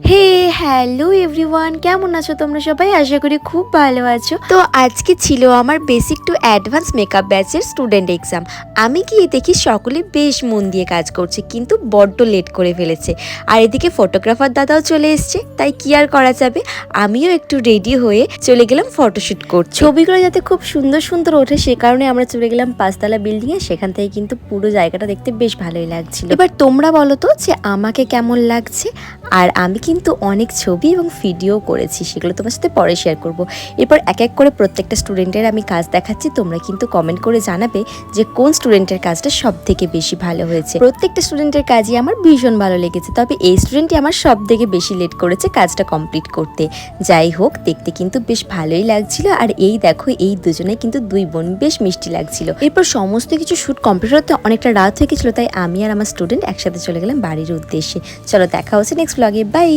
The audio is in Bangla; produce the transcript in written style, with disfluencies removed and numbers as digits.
হে হ্যালো এভরিওয়ান, কেমন আছো তোমরা সবাই? আশা করি খুব ভালো আছো। তো আজকে ছিল আমার বেসিক টু অ্যাডভান্স মেকআপ ব্যাচের স্টুডেন্ট এক্সাম। আমি গিয়ে দেখি সকলে বেশ মন দিয়ে কাজ করছে, কিন্তু বড্ড লেট করে ফেলেছে। আর এদিকে ফটোগ্রাফার দাদাও চলে এসছে, তাই কি আর করা যাবে, আমিও একটু রেডি হয়ে চলে গেলাম ফটোশ্যুট করতে। ছবিগুলো যাতে খুব সুন্দর সুন্দর ওঠে সে কারণে আমরা চলে গেলাম 5তলা বিল্ডিংয়ে। সেখান থেকে কিন্তু পুরো জায়গাটা দেখতে বেশ ভালোই লাগছিল। এবার তোমরা বলো তো যে আমাকে কেমন লাগছে। আর আমি কিন্তু অনেক ছবি এবং ভিডিও করেছি, সেগুলো তোমার সাথে পরে শেয়ার করব। এরপর এক এক করে প্রত্যেকটা স্টুডেন্টের আমি কাজ দেখাচ্ছি, তোমরা কিন্তু কমেন্ট করে জানাবে যে কোন স্টুডেন্টের কাজটা সব থেকে বেশি ভালো হয়েছে। প্রত্যেকটা স্টুডেন্টের কাজই আমার ভীষণ ভালো লেগেছে, তবে এই স্টুডেন্টই আমার সব থেকে বেশি লেট করেছে কাজটা কমপ্লিট করতে। যাই হোক, দেখতে কিন্তু বেশ ভালোই লাগছিল। আর এই দেখো, এই দুজনে কিন্তু দুই বোন বেশ মিষ্টি লাগছিল। এরপর সমস্ত কিছু শ্যুট কমপ্লিট হতে অনেকটা রাত হয়ে গেছিলো, তাই আমি আর আমার স্টুডেন্ট একসাথে চলে গেলাম বাড়ির উদ্দেশ্যে। চলো দেখা হচ্ছে নেক্সট ব্লগে, বাই।